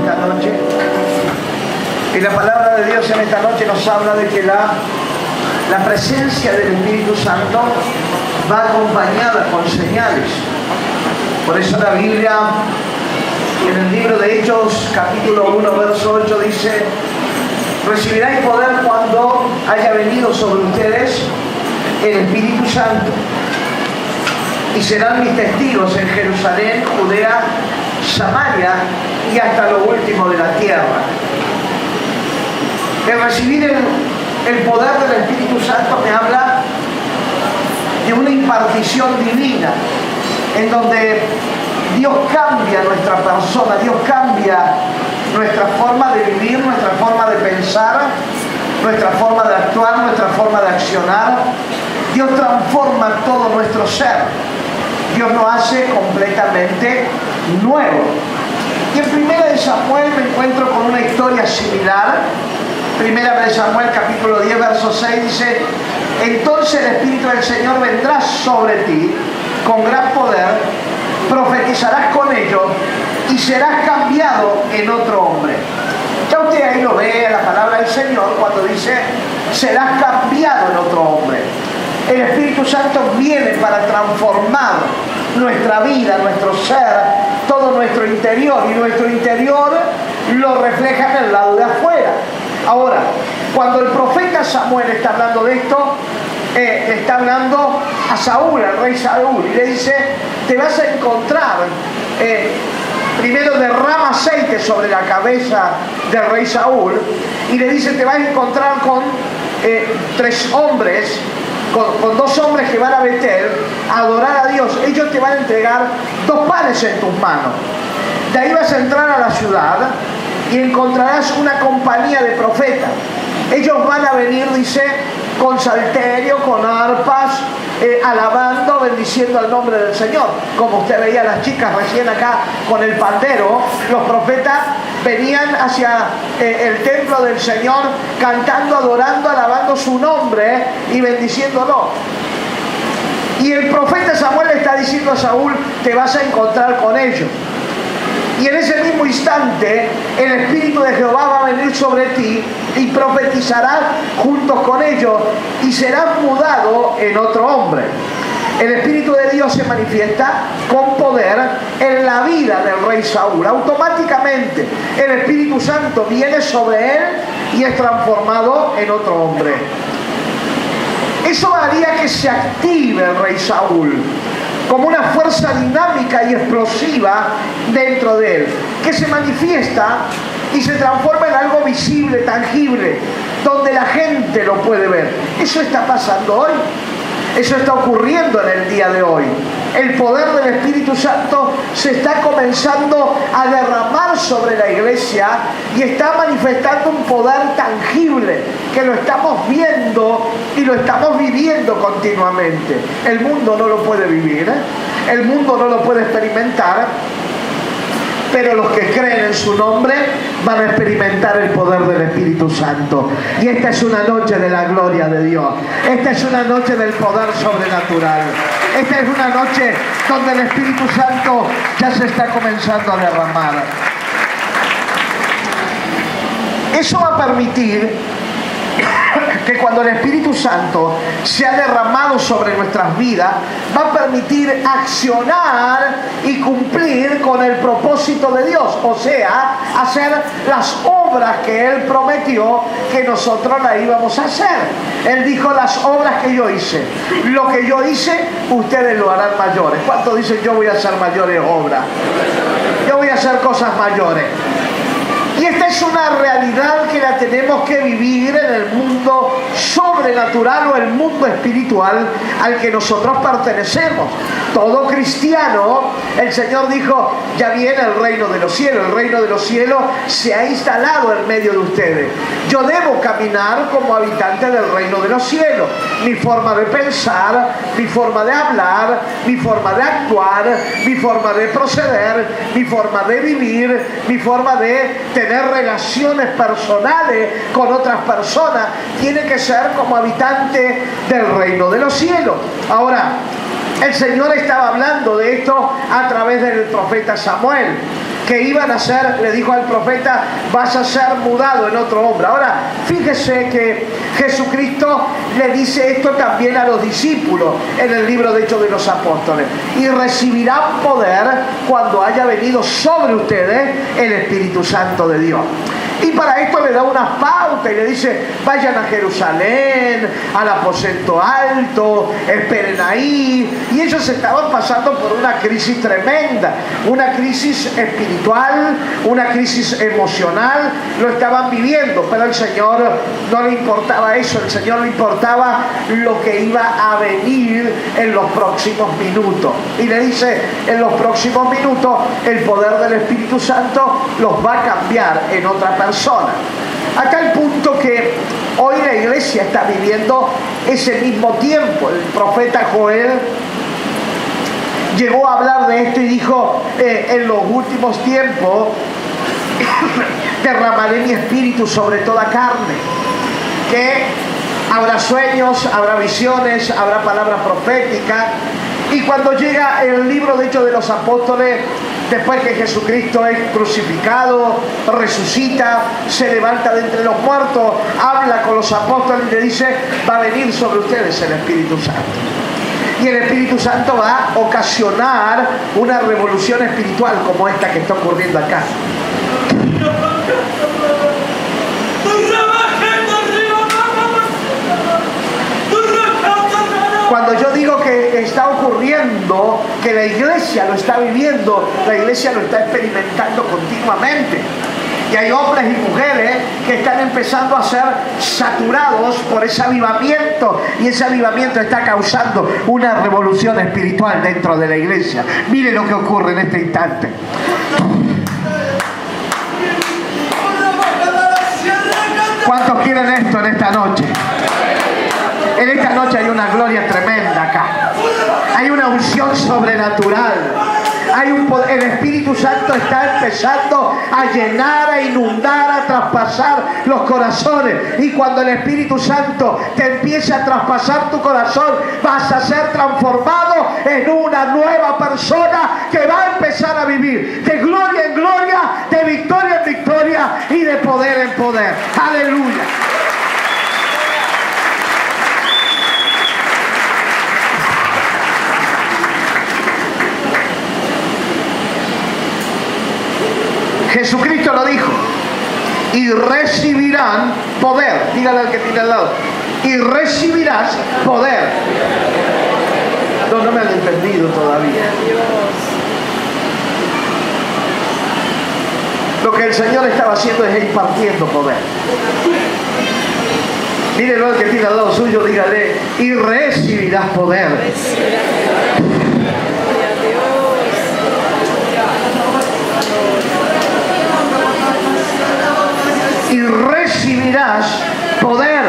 esta noche. Y la palabra de Dios en esta noche nos habla de que la presencia del Espíritu Santo va acompañada con señales. Por eso la Biblia, en el libro de Hechos, capítulo 1, verso 8, dice: recibiráis poder cuando haya venido sobre ustedes el Espíritu Santo, y serán mis testigos en Jerusalén, Judea, Samaria y hasta lo último de la tierra. El recibir el poder del Espíritu Santo me habla de una impartición divina, en donde Dios cambia nuestra persona, Dios cambia nuestra forma de vivir, nuestra forma de pensar, nuestra forma de actuar, nuestra forma de accionar. Dios transforma todo nuestro ser. Dios nos hace completamente nuevo. Y en 1 Samuel me encuentro con una historia similar. 1 Samuel capítulo 10, verso 6 dice: entonces el Espíritu del Señor vendrá sobre ti con gran poder, profetizarás con ellos y serás cambiado en otro hombre. Ya usted ahí lo ve, la palabra del Señor, cuando dice serás cambiado en otro hombre. El Espíritu Santo viene para transformar nuestra vida, nuestro ser, todo nuestro interior, y nuestro interior lo refleja en el lado de afuera. Ahora, cuando el profeta Samuel está hablando de esto, está hablando a Saúl, al rey Saúl, y le dice: te vas a encontrar, primero derrama aceite sobre la cabeza del rey Saúl, y le dice: te vas a encontrar con tres hombres, con dos hombres que van a Betel a adorar a Dios. Ellos te van a entregar 2 panes en tus manos. De ahí vas a entrar a la ciudad y encontrarás una compañía de profetas. Ellos van a venir, dice, con salterio, con arpas, alabando, bendiciendo el nombre del Señor. Como usted veía a las chicas recién acá con el pandero, los profetas venían hacia el templo del Señor cantando, adorando, alabando su nombre y bendiciéndolo. Y el profeta Samuel le está diciendo a Saúl: te vas a encontrar con ellos. Y en ese mismo instante el Espíritu de Jehová va a venir sobre ti y profetizarás juntos con ellos y serás mudado en otro hombre. El Espíritu de Dios se manifiesta con poder en la vida del rey Saúl. Automáticamente el Espíritu Santo viene sobre él y es transformado en otro hombre. Eso haría que se active el rey Saúl como una fuerza dinámica y explosiva dentro de él, que se manifiesta y se transforma en algo visible, tangible, donde la gente lo puede ver. Eso está pasando hoy. Eso está ocurriendo en el día de hoy. El poder del Espíritu Santo se está comenzando a derramar sobre la iglesia y está manifestando un poder tangible que lo estamos viendo y lo estamos viviendo continuamente. El mundo no lo puede vivir, el mundo no lo puede experimentar, pero los que creen en su nombre van a experimentar el poder del Espíritu Santo. Y esta es una noche de la gloria de Dios. Esta es una noche del poder sobrenatural. Esta es una noche donde el Espíritu Santo ya se está comenzando a derramar. Eso va a permitir que cuando el Espíritu Santo se ha derramado sobre nuestras vidas, va a permitir accionar y cumplir con el propósito de Dios, o sea, hacer las obras que Él prometió que nosotros la íbamos a hacer. Él dijo: las obras que yo hice, lo que yo hice, ustedes lo harán mayores. ¿Cuántos dicen: yo voy a hacer mayores obras? Yo voy a hacer cosas mayores. Y esta es una realidad que la tenemos que vivir en el mundo sobrenatural o el mundo espiritual al que nosotros pertenecemos. Todo cristiano, el Señor dijo: ya viene el reino de los cielos. El reino de los cielos se ha instalado en medio de ustedes. Yo debo caminar como habitante del reino de los cielos. Mi forma de pensar, mi forma de hablar, mi forma de actuar, mi forma de proceder, mi forma de vivir, mi forma de tener relaciones personales con otras personas, tiene que ser como habitante del reino de los cielos. Ahora, el Señor estaba hablando de esto a través del profeta Samuel. que iban a ser, le dijo al profeta, vas a ser mudado en otro hombre. Ahora, fíjese que Jesucristo le dice esto también a los discípulos en el libro de Hechos de los Apóstoles. Y recibirán poder cuando haya venido sobre ustedes el Espíritu Santo de Dios. Y para esto le da una pauta y le dice, vayan a Jerusalén, al aposento alto, esperen ahí. Y ellos estaban pasando por una crisis tremenda, una crisis espiritual, una crisis emocional, lo estaban viviendo, pero al Señor no le importaba eso, al Señor le importaba lo que iba a venir en los próximos minutos. Y le dice, en los próximos minutos el poder del Espíritu Santo los va a cambiar en otra persona. A tal punto que hoy la iglesia está viviendo ese mismo tiempo. El profeta Joel llegó a hablar de esto y dijo, en los últimos tiempos derramaré mi espíritu sobre toda carne, que habrá sueños, habrá visiones, habrá palabras proféticas. Y cuando llega el libro de Hechos de los Apóstoles, después que Jesucristo es crucificado, resucita, se levanta de entre los muertos, habla con los apóstoles y le dice, va a venir sobre ustedes el Espíritu Santo. Y el Espíritu Santo va a ocasionar una revolución espiritual como esta que está ocurriendo acá. Cuando yo digo que está ocurriendo, que la iglesia lo está viviendo, la iglesia lo está experimentando continuamente. Y hay hombres y mujeres que están empezando a ser saturados por ese avivamiento. Y ese avivamiento está causando una revolución espiritual dentro de la iglesia. Mire lo que ocurre en este instante. ¿Cuántos quieren esto en esta noche? En esta noche hay una gloria tremenda acá. Hay una unción sobrenatural. Hay un poder. El Espíritu Santo está empezando a llenar, a inundar, a traspasar los corazones. Y cuando el Espíritu Santo te empiece a traspasar tu corazón, vas a ser transformado en una nueva persona que va a empezar a vivir de gloria en gloria, de victoria en victoria y de poder en poder. Aleluya. Jesucristo lo dijo, y recibirán poder. Dígale al que tiene al lado, y recibirás poder. No me han entendido todavía. Lo que el Señor estaba haciendo es impartiendo poder. Mírenlo al que tiene al lado suyo, dígale, y recibirás poder. Y recibirás poder.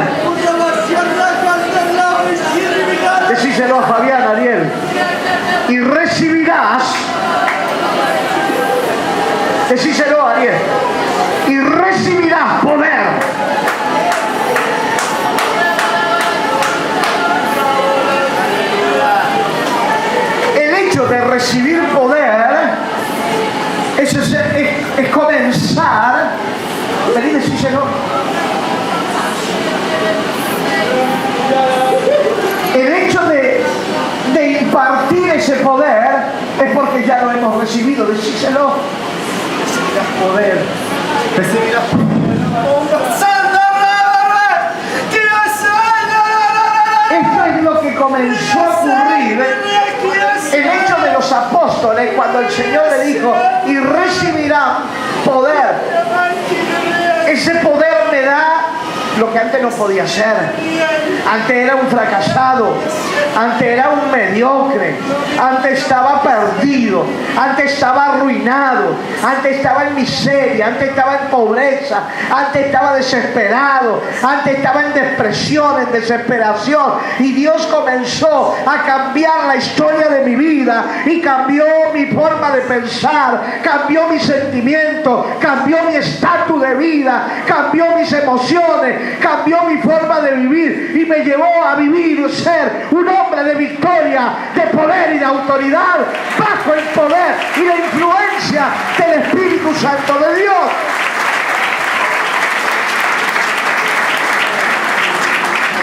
Decíselo a Fabián, Ariel. Y recibirás. Decíselo a Ariel. Y recibirás poder. El hecho de recibir poder es comenzar. Vení, decíselo. El hecho de impartir ese poder es porque ya lo hemos recibido. Decíselo. Recibirás poder. Recibirás poder. Esto es lo que comenzó a ocurrir. El hecho de los apóstoles, cuando el Señor le dijo, y recibirán poder. Ese poder me da lo que antes no podía hacer. Antes era un fracasado, antes era un mediocre, antes estaba perdido, antes estaba arruinado, antes estaba en miseria, antes estaba en pobreza, antes estaba desesperado, antes estaba en depresión, en desesperación. Y Dios comenzó a cambiar la historia de mi vida y cambió mi forma de pensar, cambió mis sentimientos, cambió mi estatus de vida, cambió mis emociones, cambió mi forma de vivir y me llevó a vivir y ser un hombre de victoria, de poder y de autoridad, bajo el poder y la influencia del Espíritu Santo de Dios.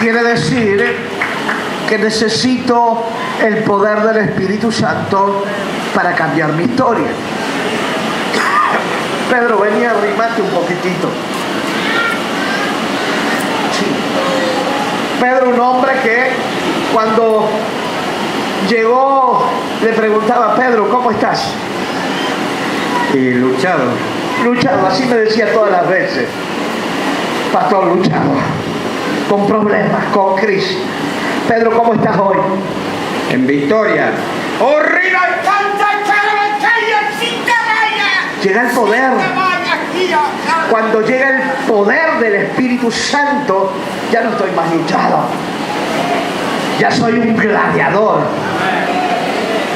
Quiere decir que necesito el poder del Espíritu Santo para cambiar mi historia. Pedro, venía, arrimate un poquitito. Sí. Pedro, un hombre que cuando llegó le preguntaba: Pedro, ¿cómo estás? Y luchado. Luchado, así me decía todas las veces. Pastor, luchado, con problemas, con crisis. Pedro, ¿cómo estás hoy? En victoria. Llega el poder. Cuando llega el poder del Espíritu Santo, ya no estoy más luchado. Ya soy un gladiador.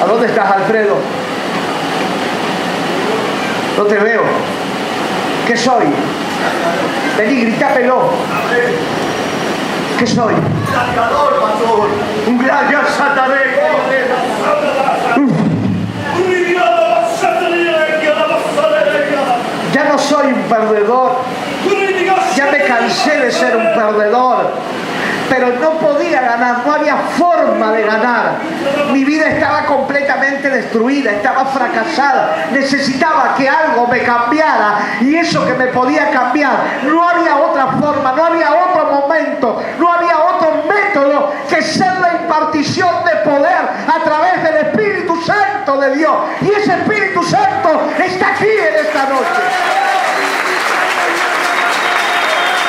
¿A dónde estás, Alfredo? No te veo. ¿Qué soy? Vení, gritápelo. ¿Qué soy? Gladiador, pastor. Un gladiador satanás. Ya no soy un perdedor. Ya me cansé de ser un perdedor. Pero no podía ganar, no había forma de ganar. Mi vida estaba completamente destruida, estaba fracasada. Necesitaba que algo me cambiara, y eso que me podía cambiar, no había otra forma, no había otro momento, no había otro método que ser la impartición de poder a través del Espíritu Santo de Dios. Y ese Espíritu Santo está aquí en esta noche.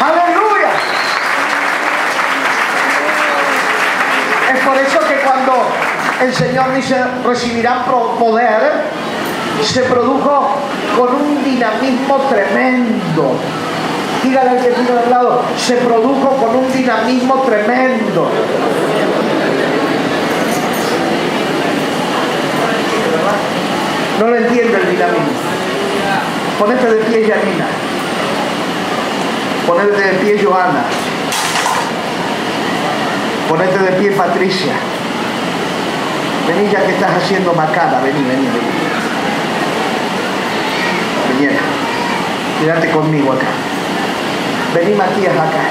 ¡Aleluya! Es por eso que cuando el Señor dice recibirán poder, se produjo con un dinamismo tremendo. Dígale al que tiene al lado, se produjo con un dinamismo tremendo. No lo entiende el dinamismo. Ponete de pie, Janina. Ponete de pie, Joana. Ponete de pie, Patricia. Vení, ya que estás haciendo macana. Vení. Vení acá. Quédate conmigo acá. Vení, Matías, acá.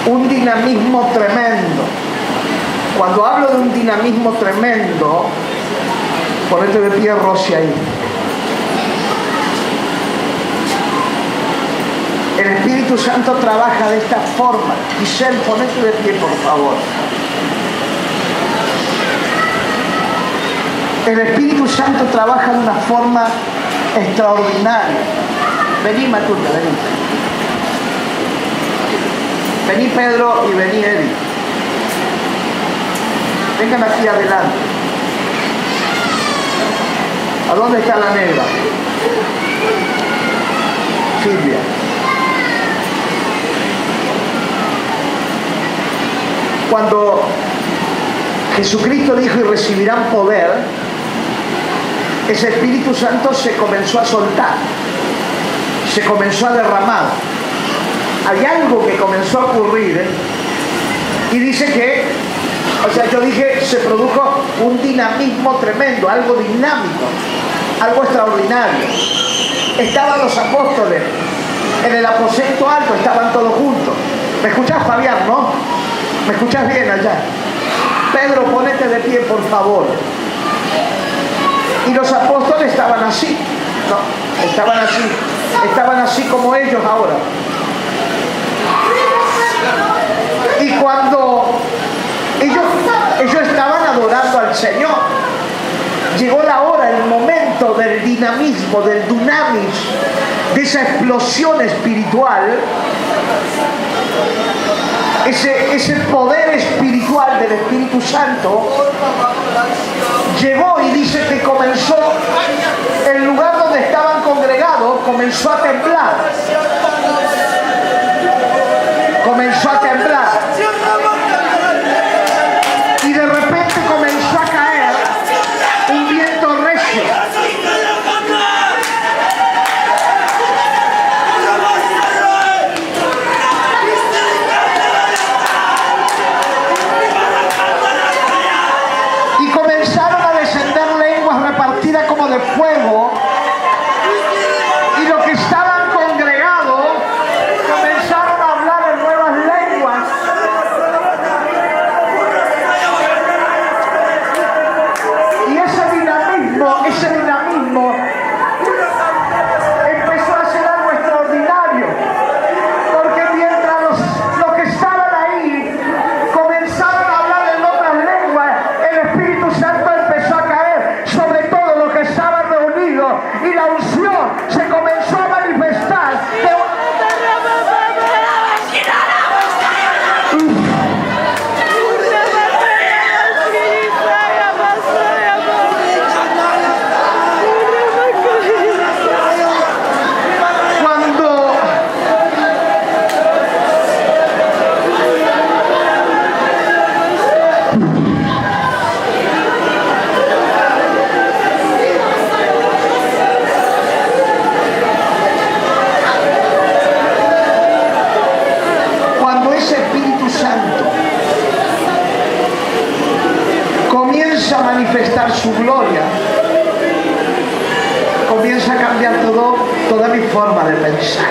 Un dinamismo tremendo. Cuando hablo de un dinamismo tremendo, ponete de pie, Rosy, ahí. El Espíritu Santo trabaja de esta forma. Giselle, ponete de pie, por favor. El Espíritu Santo trabaja de una forma extraordinaria. Vení, Matilda, vení. Vení, Pedro, y vení, Eddie. Vengan aquí adelante. ¿A dónde está la negra? Silvia. Cuando Jesucristo dijo y recibirán poder, ese Espíritu Santo se comenzó a soltar, se comenzó a derramar. Hay algo que comenzó a ocurrir, y dice que, yo dije, se produjo un dinamismo tremendo, algo dinámico, algo extraordinario. Estaban los apóstoles en el aposento alto, estaban todos juntos. ¿Me escuchás, Fabián, no? ¿Me escuchás bien allá? Pedro, ponete de pie, por favor. Y los apóstoles estaban así. No, estaban así como ellos ahora. Y cuando ellos estaban adorando al Señor, llegó la hora, el momento del dinamismo, del dunamis, de esa explosión espiritual. Ese poder espiritual del Espíritu Santo llegó, y dice que comenzó, el lugar donde estaban congregados comenzó a temblar. Comenzó a temblar. Y de repente comenzó a caer un viento recio. manifestar su gloria, comienza a cambiar toda mi forma de pensar.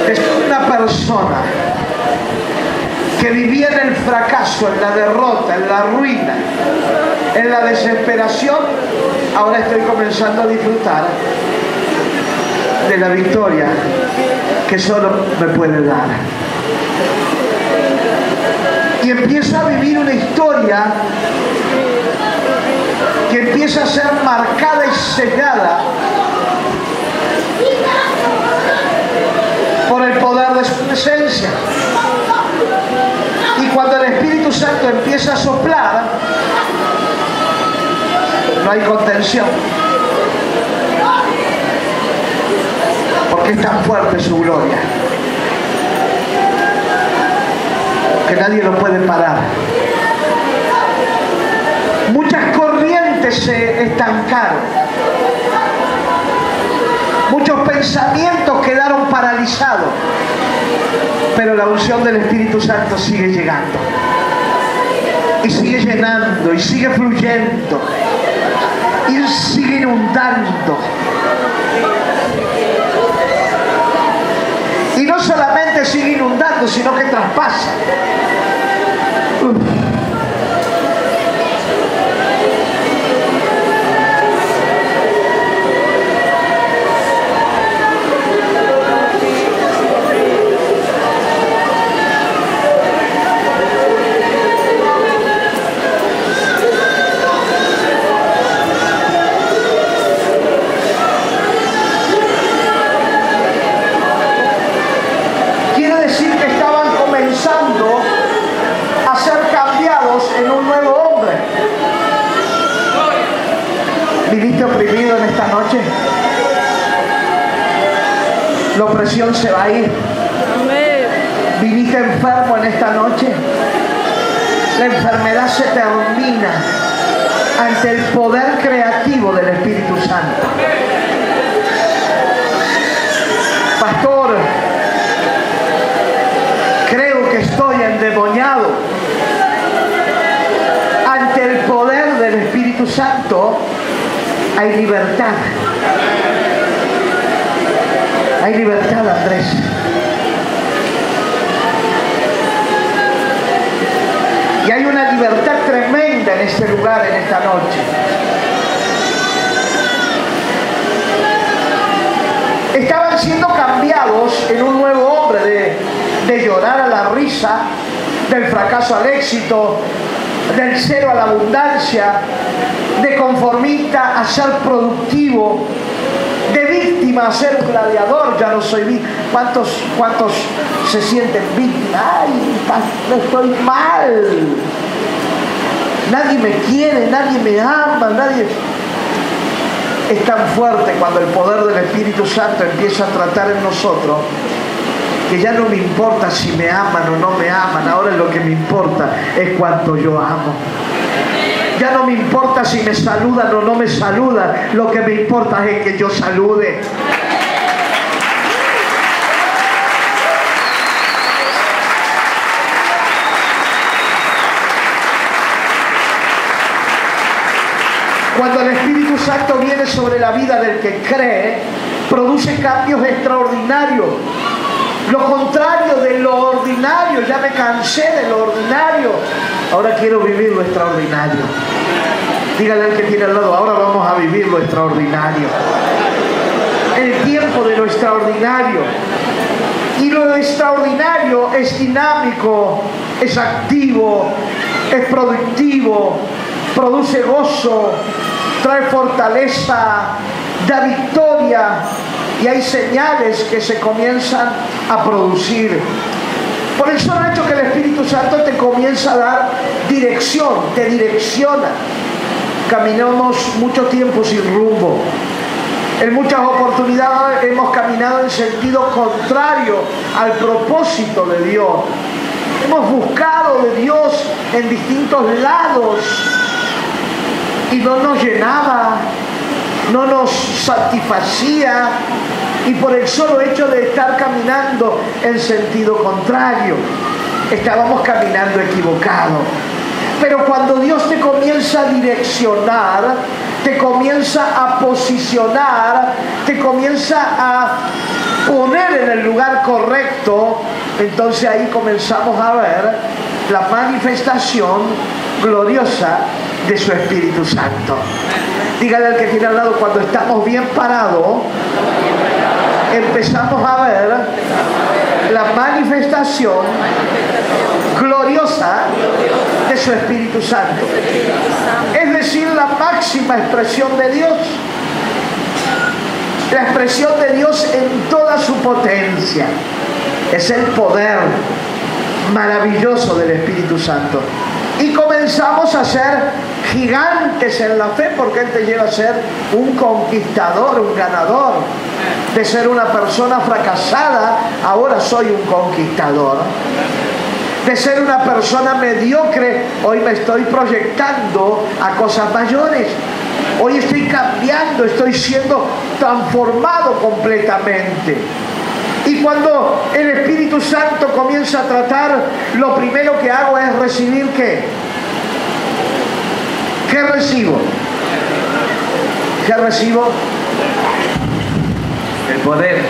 Es una persona que vivía en el fracaso, en la derrota, en la ruina, en la desesperación. Ahora estoy comenzando a disfrutar de la victoria que solo me puede dar. Y empieza a vivir una historia que empieza a ser marcada y sellada por el poder de su presencia. Y cuando el Espíritu Santo empieza a soplar, no hay contención, porque es tan fuerte su gloria que nadie lo puede parar. Muchas corrientes se estancaron, muchos pensamientos quedaron paralizados, pero la unción del Espíritu Santo sigue llegando y sigue llenando y sigue fluyendo y sigue inundando. Y no solamente sigue inundando, sino que traspasa. ¿Viniste oprimido en esta noche? La opresión se va a ir. ¿Viniste enfermo en esta noche? La enfermedad se termina ante el poder creativo del Espíritu Santo. Pastor, creo que estoy endemoniado. Ante el poder del Espíritu Santo hay libertad. Hay libertad, Andrés. Y hay una libertad tremenda en este lugar, en esta noche. Estaban siendo cambiados en un nuevo hombre, de llorar a la risa, del fracaso al éxito, del cero a la abundancia, de conformista a ser productivo, de víctima a ser un gladiador. Ya no soy víctima. ¿Cuántos se sienten víctimas? Ay, estoy mal. Nadie me quiere, nadie me ama, nadie... Es tan fuerte cuando el poder del Espíritu Santo empieza a tratar en nosotros, que ya no me importa si me aman o no me aman. Ahora lo que me importa es cuánto yo amo. Ya no me importa si me saludan o no me saludan. Lo que me importa es que yo salude. Cuando el Espíritu Santo viene sobre la vida del que cree, produce cambios extraordinarios. Lo contrario de lo ordinario. Ya me cansé de lo ordinario. Ahora quiero vivir lo extraordinario. Dígale al que tiene al lado, ahora vamos a vivir lo extraordinario. El tiempo de lo extraordinario. Y lo extraordinario es dinámico, es activo, es productivo, produce gozo, trae fortaleza, da victoria, y hay señales que se comienzan a producir. Por el solo hecho que el Espíritu Santo te comienza a dar dirección, te direcciona. Caminamos mucho tiempo sin rumbo. En muchas oportunidades hemos caminado en sentido contrario al propósito de Dios. Hemos buscado de Dios en distintos lados y no nos llenaba. no nos satisfacía, y por el solo hecho de estar caminando en sentido contrario, estábamos caminando equivocado. Pero cuando Dios te comienza a direccionar, te comienza a posicionar, te comienza a poner en el lugar correcto, entonces ahí comenzamos a ver la manifestación gloriosa de su Espíritu Santo. Dígale al que tiene al lado, cuando estamos bien parados, empezamos a ver la manifestación gloriosa de su Espíritu Santo. Es decir, la máxima expresión de Dios. La expresión de Dios en toda su potencia. Es el poder maravilloso del Espíritu Santo. Y comenzamos a ser gigantes en la fe, porque Él te lleva a ser un conquistador, un ganador. De ser una persona fracasada, ahora soy un conquistador. De ser una persona mediocre, hoy me estoy proyectando a cosas mayores. Hoy estoy cambiando, estoy siendo transformado completamente. Y cuando el Espíritu Santo comienza a tratar, lo primero que hago es recibir ¿qué? ¿Qué recibo? ¿Qué recibo? El poder.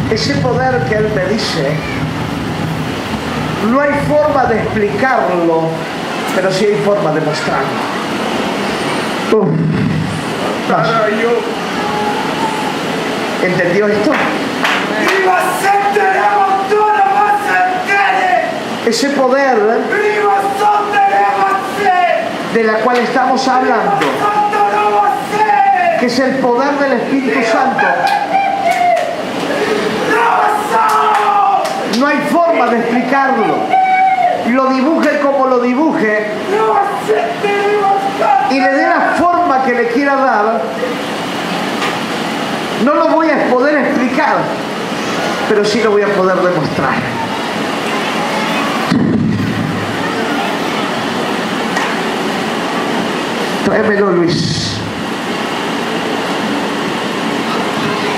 Ese poder que Él me dice, no hay forma de explicarlo, pero sí hay forma de mostrarlo. ¿Entendió esto? Ese poder de la cual estamos hablando, que es el poder del Espíritu Santo, no hay forma de explicarlo. Lo dibuje como lo dibuje y le dé la forma que le quiera dar, no lo voy a poder explicar, pero sí lo voy a poder demostrar. Tráemelo, Luis.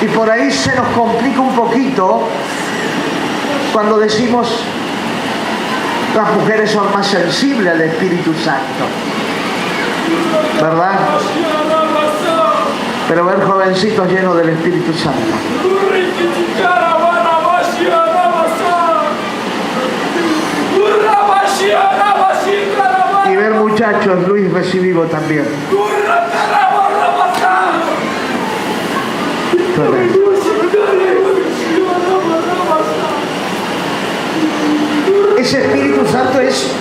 Y por ahí se nos complica un poquito cuando decimos las mujeres son más sensibles al Espíritu Santo, ¿verdad? Pero ver jovencitos llenos del Espíritu Santo y ver muchachos, Luis recibivo también. Ese Espíritu Santo es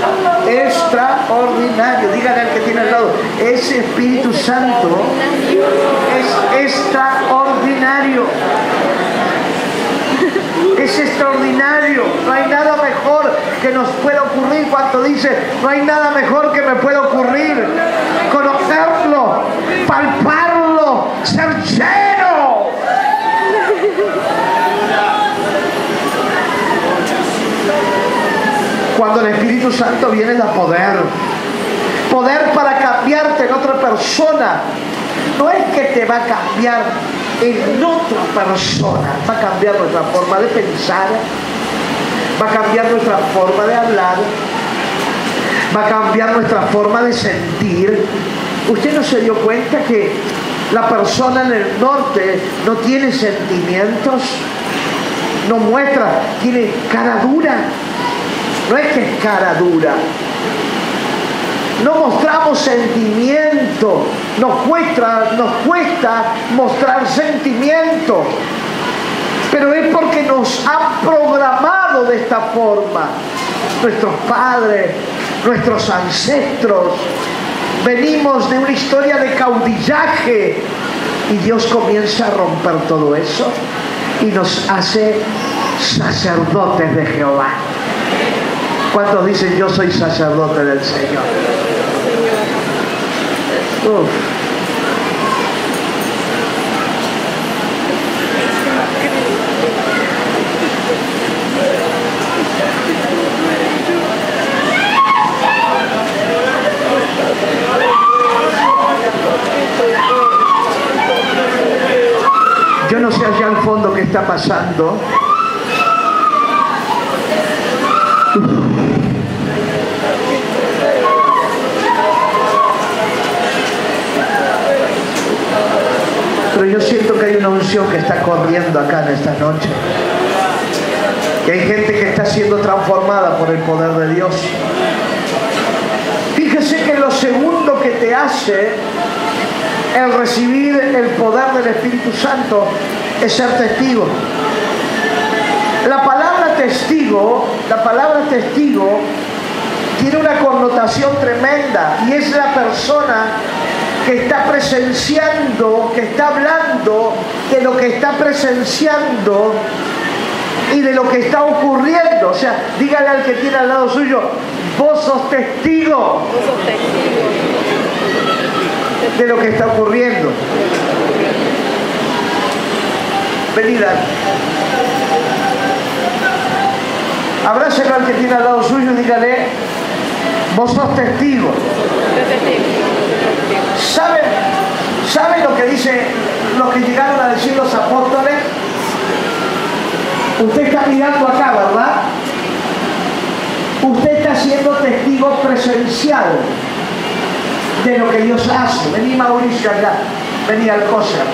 extraordinario. Dígale al que tiene al lado, ese Espíritu Santo es extraordinario. Es extraordinario. No hay nada mejor que nos pueda ocurrir. Cuando dice, no hay nada mejor que me pueda ocurrir, conocerlo, palparlo, ser lleno. Cuando el Espíritu Santo viene da poder. Poder para cambiarte en otra persona. No es que te va a cambiar en otra persona. Va a cambiar nuestra forma de pensar. Va a cambiar nuestra forma de hablar. Va a cambiar nuestra forma de sentir. ¿Usted no se dio cuenta que la persona en el norte no tiene sentimientos? No muestra, tiene cara dura. No es que es cara dura. No mostramos sentimiento. Nos cuesta mostrar sentimiento. Pero es porque nos han programado de esta forma. Nuestros padres, nuestros ancestros. Venimos de una historia de caudillaje y Dios comienza a romper todo eso y nos hace sacerdotes de Jehová. ¿Cuántos dicen yo soy sacerdote del Señor? Uf. Yo no sé allá al fondo qué está pasando. Pero yo siento que hay una unción que está corriendo acá en esta noche. Que hay gente que está siendo transformada por el poder de Dios. Fíjese que lo segundo que te hace el recibir el poder del Espíritu Santo es ser testigo. La palabra testigo tiene una connotación tremenda y es la persona que está presenciando, que está hablando de lo que está presenciando y de lo que está ocurriendo. O sea, dígale al que tiene al lado suyo, vos sos testigo de lo que está ocurriendo. Venida. Abrácelo al que tiene al lado suyo y dígale, vos sos testigo. ¿Saben lo que dice, lo que llegaron a decir los apóstoles? Usted está mirando acá, ¿verdad? Usted está siendo testigo presencial de lo que Dios hace. Vení, Mauricio, acá. Vení, Alcocer.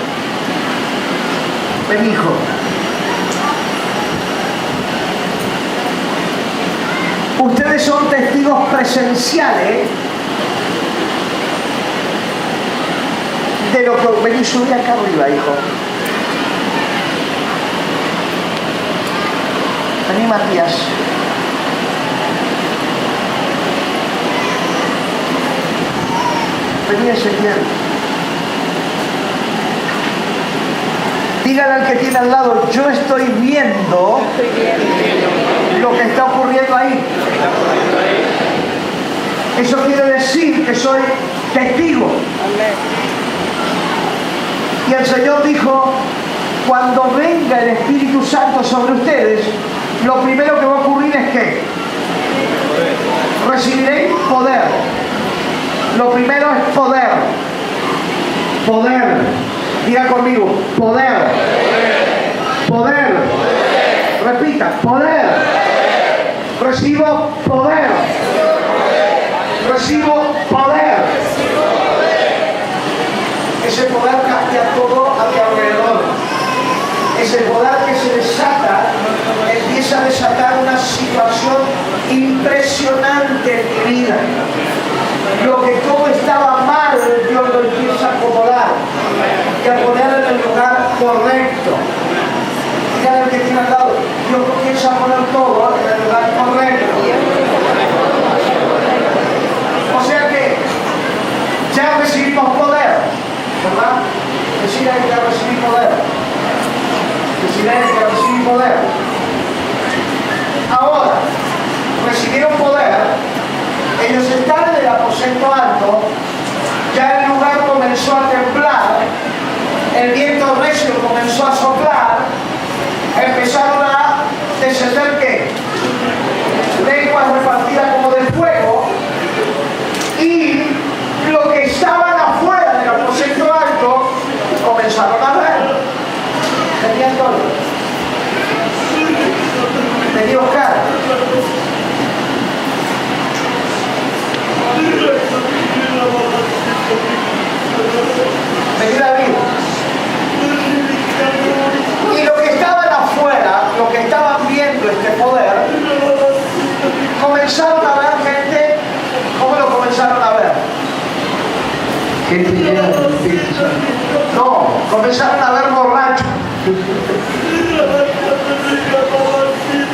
Vení, hijo. Ustedes son testigos presenciales de lo que... Vení, subí acá arriba, hijo. Vení, Matías. Vení, Ezequiel. Dígale al que tiene al lado, yo estoy viendo lo que está ocurriendo ahí. Eso quiere decir que soy testigo. Y el Señor dijo, cuando venga el Espíritu Santo sobre ustedes, lo primero que va a ocurrir es que recibiréis poder. Lo primero es poder. Poder. Diga conmigo, poder. Poder. Repita, poder. Recibo poder. Recibo poder. Ese poder cambia todo a mi alrededor. Ese poder que se desata, empieza a desatar una situación impresionante en mi vida. Lo que todo estaba mal, Dios lo empieza a acomodar y a poner en el lugar correcto. Dígale al que tiene al lado, Dios comienza a poner todo en el lugar correcto. O sea que ya recibimos poder, ¿verdad? Decir que ya recibí poder. Decir que recibí poder. Ahora, recibieron poder, ellos están en el aposento alto, ya el lugar comenzó a temblar, el viento recio comenzó a soplar, empezaron a descender ¿qué? Lenguas repartidas como del fuego, y los que estaban afuera del aposento alto comenzaron a ver. Tenían todo. Tenía Oscar. Vení, David. Y los que estaban afuera, los que estaban viendo este poder, comenzaron a ver gente. ¿Cómo lo comenzaron a ver? Gente llena del Espíritu Santo. No, comenzaron a ver borrachos.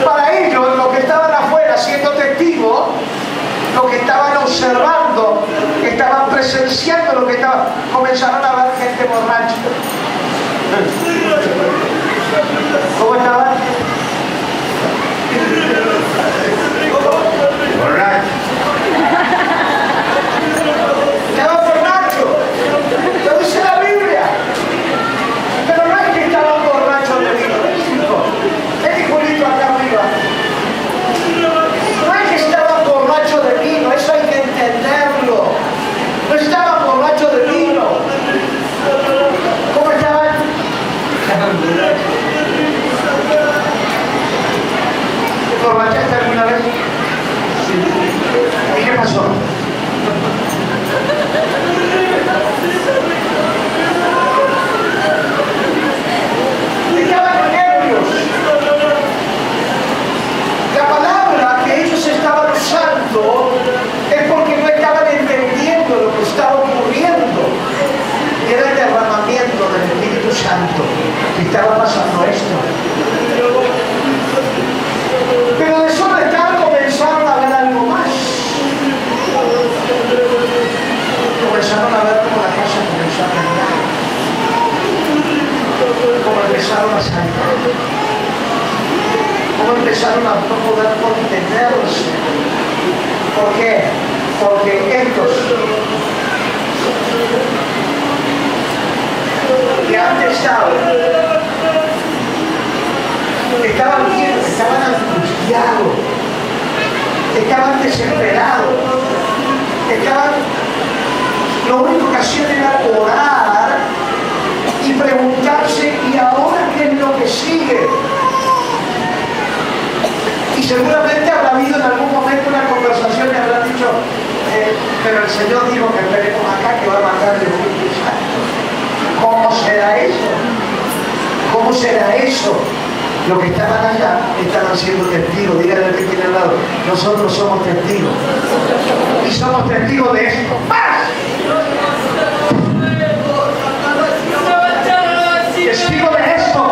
Para ellos, los que estaban afuera siendo testigos, los que observando, estaban presenciando lo que estaba. Comenzaron a ver gente borracha. ¿Cómo estaban? Borracho. Estaban borrachos. Lo dice la Biblia. Pero no es que estaban borrachos de vino. Es Julito acá arriba. No es que estaban borrachos de vino, eso hay que entenderlo. No estaban borrachos de vino. ¿Cómo estaban? ¿Te borrachaste alguna vez? Sí. ¿Y qué pasó? Estaban nervios. La palabra que ellos estaban usando es porque no estaban entendiendo lo que estaba ocurriendo. Y era el derramamiento del Espíritu Santo que estaba pasando esto. Pero de sobretal comenzaron a ver algo más. Comenzaron a ver cómo la casa comenzó a cambiar. Cómo empezaron a saltar. Cómo empezaron a no poder contenerse. ¿Por qué? Porque estos que antes estaban bien, estaban angustiados, estaban desesperados, lo único que hacían era orar y preguntarse, ¿y ahora qué es lo que sigue? Y seguramente habrá habido en algún momento una conversación y habrán dicho, pero el Señor dijo que esperemos acá, que va a mandar el Espíritu Santo. ¿Cómo será eso? ¿Cómo será eso? Los que estaban allá estaban siendo testigos. Díganle al que tiene al lado, nosotros somos testigos. Y somos testigos de esto. ¡Más! Testigo de esto.